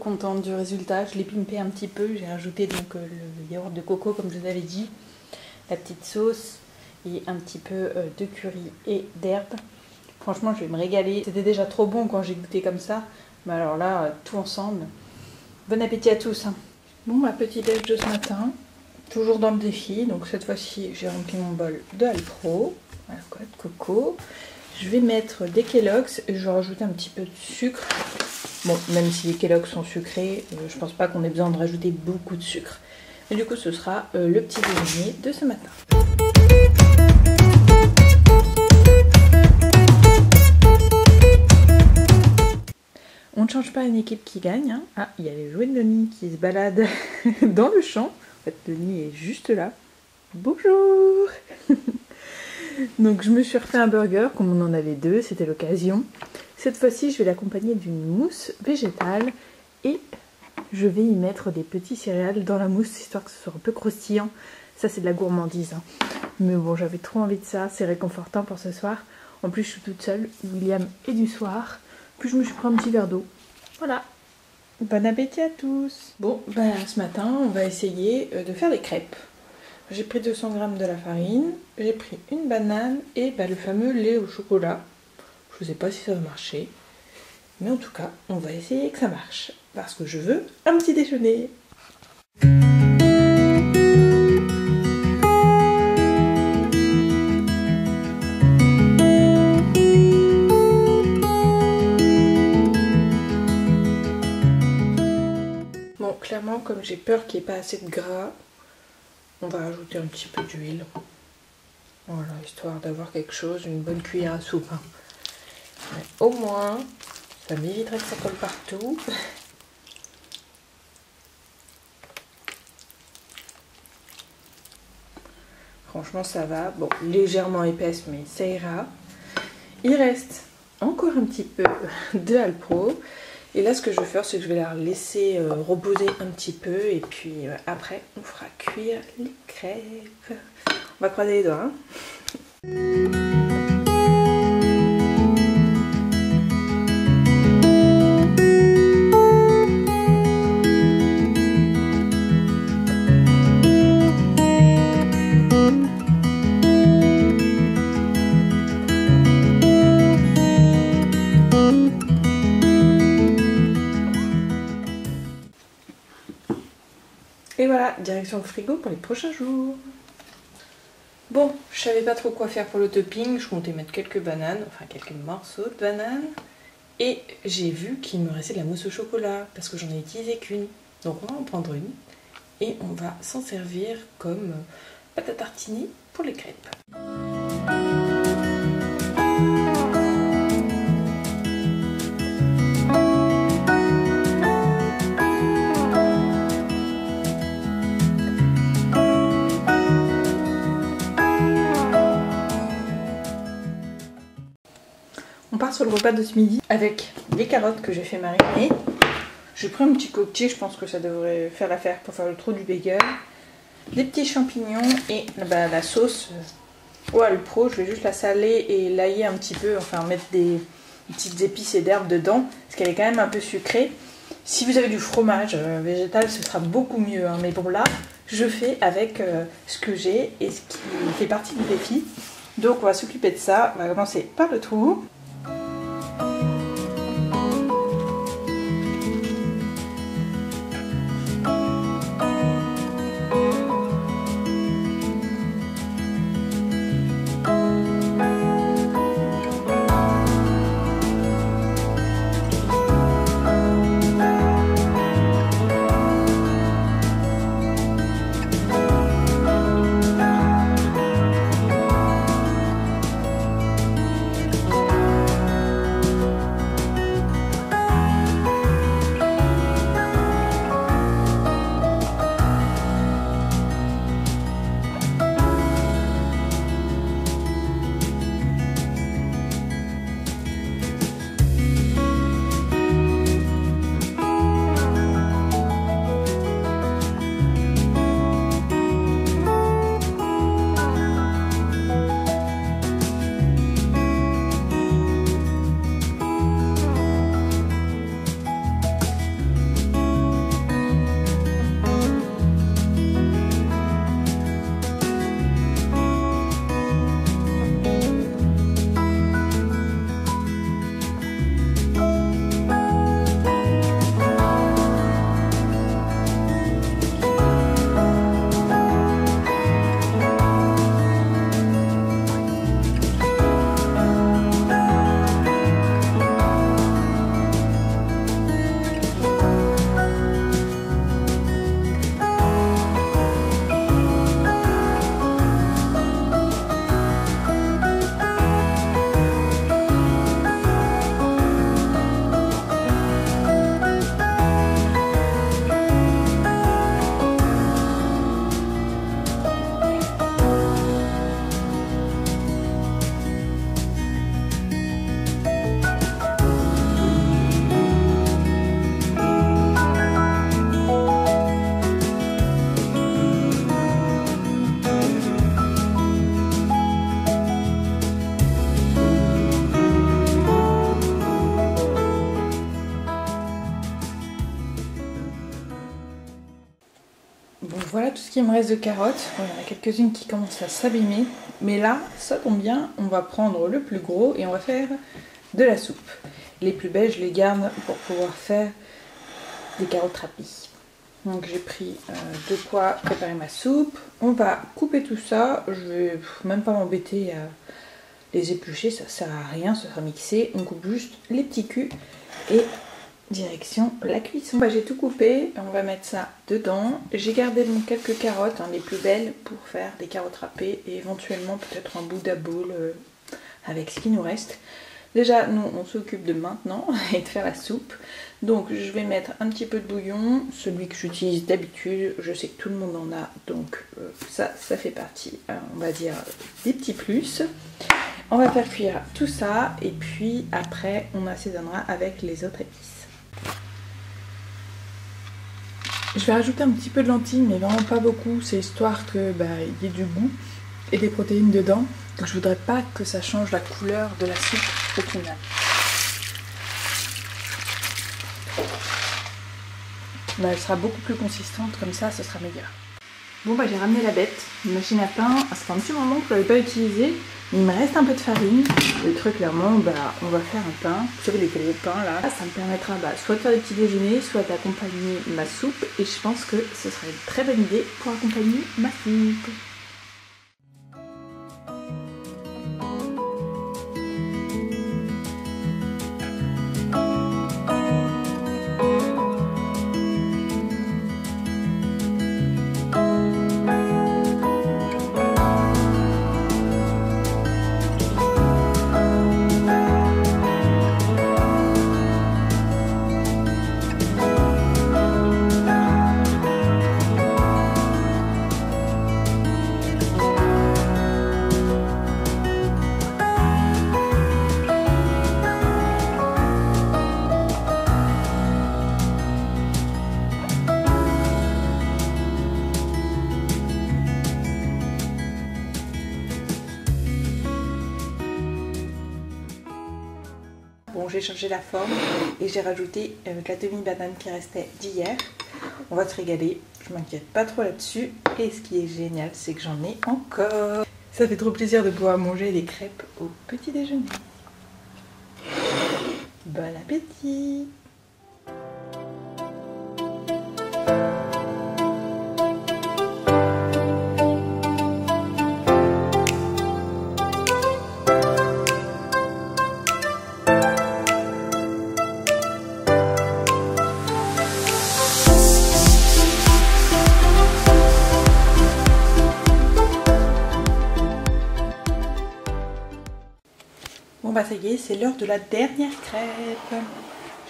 contente du résultat. Je l'ai pimpé un petit peu. J'ai rajouté donc le yaourt de coco comme je vous avais dit, la petite sauce et un petit peu de curry et d'herbe. Franchement, je vais me régaler. C'était déjà trop bon quand j'ai goûté comme ça. Mais alors là, tout ensemble. Bon appétit à tous. Bon, ma petite déj de ce matin. Toujours dans le défi. Donc cette fois-ci, j'ai rempli mon bol de Alpro. Voilà quoi, de coco. Je vais mettre des Kellogg's et je vais rajouter un petit peu de sucre. Bon, même si les Kellogg's sont sucrés, je pense pas qu'on ait besoin de rajouter beaucoup de sucre. Et du coup, ce sera le petit déjeuner de ce matin. On ne change pas une équipe qui gagne. Hein. Ah, il y a les jouets de Denis qui se baladent dans le champ. En fait, Denis est juste là. Bonjour. Donc je me suis refait un burger, comme on en avait deux, c'était l'occasion. Cette fois-ci, je vais l'accompagner d'une mousse végétale et je vais y mettre des petits céréales dans la mousse, histoire que ce soit un peu croustillant. Ça, c'est de la gourmandise. Hein. Mais bon, j'avais trop envie de ça, c'est réconfortant pour ce soir. En plus, je suis toute seule, William est du soir. Puis je me suis pris un petit verre d'eau. Voilà. Bon appétit à tous. Bon, ce matin, on va essayer de faire des crêpes. J'ai pris 200 g de la farine, j'ai pris une banane et le fameux lait au chocolat. Je ne sais pas si ça va marcher, mais en tout cas, on va essayer que ça marche. Parce que je veux un petit déjeuner. Bon, clairement, comme j'ai peur qu'il n'y ait pas assez de gras, on va rajouter un petit peu d'huile. Voilà, histoire d'avoir quelque chose, une bonne cuillère à soupe. Hein. Mais au moins, ça m'éviterait que ça colle partout. Franchement, ça va. Bon, légèrement épaisse, mais ça ira. Il reste encore un petit peu de Alpro. Et là, ce que je vais faire, c'est que je vais la laisser reposer un petit peu. Et puis après, on fera cuire les crêpes. On va croiser les doigts. Hein. Et voilà, direction le frigo pour les prochains jours. Bon, je savais pas trop quoi faire pour le topping, je comptais mettre quelques bananes, enfin quelques morceaux de bananes. Et j'ai vu qu'il me restait de la mousse au chocolat, parce que j'en ai utilisé qu'une. Donc on va en prendre une, et on va s'en servir comme pâte à tartiner pour les crêpes. On part sur le repas de ce midi avec les carottes que j'ai fait mariner. J'ai pris un petit coquetier, je pense que ça devrait faire l'affaire pour faire le trou du bagel. Des petits champignons et la sauce au Alpro. Je vais juste la saler et l'ailler un petit peu, enfin mettre des petites épices et d'herbes dedans, parce qu'elle est quand même un peu sucrée. Si vous avez du fromage végétal, ce sera beaucoup mieux. Hein. Mais bon là, je fais avec ce que j'ai et ce qui fait partie du défi. Donc on va s'occuper de ça. On va commencer par le trou. Bon, voilà tout ce qui me reste de carottes. Bon, il y en a quelques-unes qui commencent à s'abîmer. Mais là, ça tombe bien, on va prendre le plus gros et on va faire de la soupe. Les plus belles, je les garde pour pouvoir faire des carottes rapies. Donc j'ai pris de quoi préparer ma soupe. On va couper tout ça. Je vais même pas m'embêter à les éplucher, ça sert à rien, ça sera mixé. On coupe juste les petits culs et direction la cuisson. Bah, j'ai tout coupé, on va mettre ça dedans. J'ai gardé donc quelques carottes, hein, les plus belles, pour faire des carottes râpées et éventuellement peut-être un Buddha bowl avec ce qui nous reste. Déjà, nous, on s'occupe de maintenant et de faire la soupe. Donc, je vais mettre un petit peu de bouillon, celui que j'utilise d'habitude. Je sais que tout le monde en a, donc ça fait partie, on va dire, des petits plus. On va faire cuire tout ça et puis après, on assaisonnera avec les autres épices. Je vais rajouter un petit peu de lentilles, mais vraiment pas beaucoup. C'est histoire que y ait du goût et des protéines dedans. Donc je voudrais pas que ça change la couleur de la soupe au final. Mais elle sera beaucoup plus consistante, comme ça, ce sera meilleur. Bon j'ai ramené la bête, une machine à pain. Ça fait un petit moment que je ne l'avais pas utilisée. Il me reste un peu de farine. Le truc clairement, on va faire un pain. Vous savez les gros pains là. Ça me permettra soit de faire des petits déjeuners, soit d'accompagner ma soupe. Et je pense que ce serait une très bonne idée pour accompagner ma soupe. Bon, j'ai changé la forme et j'ai rajouté la demi-banane qui restait d'hier. On va se régaler, je m'inquiète pas trop là-dessus. Et ce qui est génial, c'est que j'en ai encore. Ça fait trop plaisir de pouvoir manger des crêpes au petit déjeuner. Bon appétit! Bon ça y est, c'est l'heure de la dernière crêpe.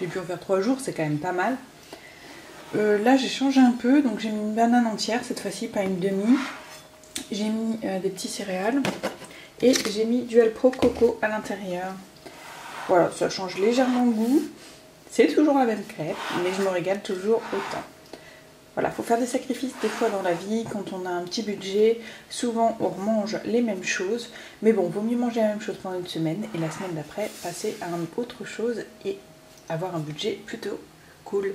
J'ai pu en faire 3 jours, c'est quand même pas mal. Là j'ai changé un peu, donc j'ai mis une banane entière, cette fois-ci pas une demi. J'ai mis des petits céréales et j'ai mis du Alpro Coco à l'intérieur. Voilà, ça change légèrement le goût. C'est toujours la même crêpe, mais je me régale toujours autant. Voilà, il faut faire des sacrifices des fois dans la vie, quand on a un petit budget, souvent on mange les mêmes choses, mais bon, vaut mieux manger la même chose pendant une semaine et la semaine d'après passer à autre chose et avoir un budget plutôt cool.